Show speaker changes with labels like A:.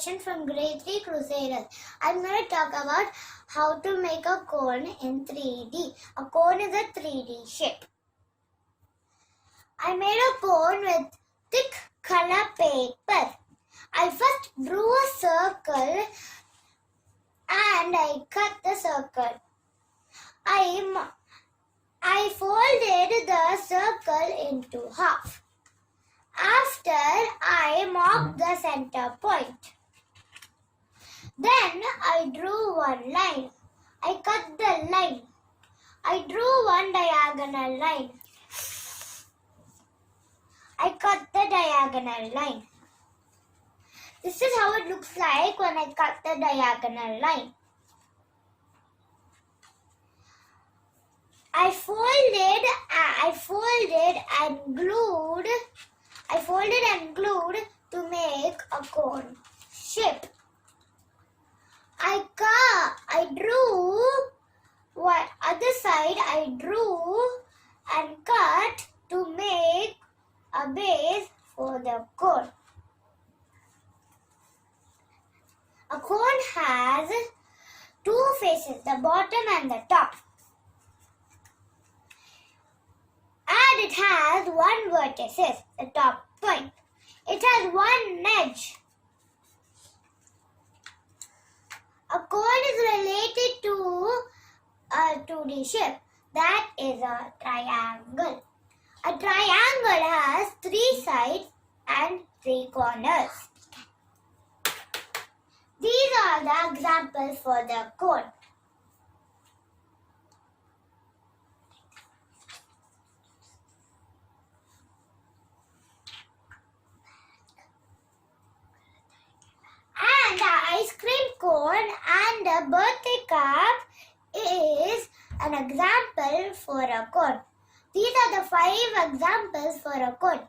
A: Darshan from Grade 3 Crusaders. I'm going to talk about how to make a cone in 3D. A cone is a 3D shape. I made a cone with thick color paper. I first drew a circle and I cut the circle. I folded the circle into half. After I marked the center point. Then I drew one line. I cut the line. I drew one diagonal line. I cut the diagonal line. This is how it looks like when I cut the diagonal line. I folded and glued to make a cone shape. I drew what other side I drew and cut to make a base for the cone. A cone has two faces, the bottom and the top. And it has one vertex, the top point. It has one edge. A cone is related to a 2D shape. That is a triangle. A triangle has 3 sides and 3 corners. These are the examples for the cone. And the ice cream cone and the birthday cup is an example for a cone. These are the 5 examples for a cone.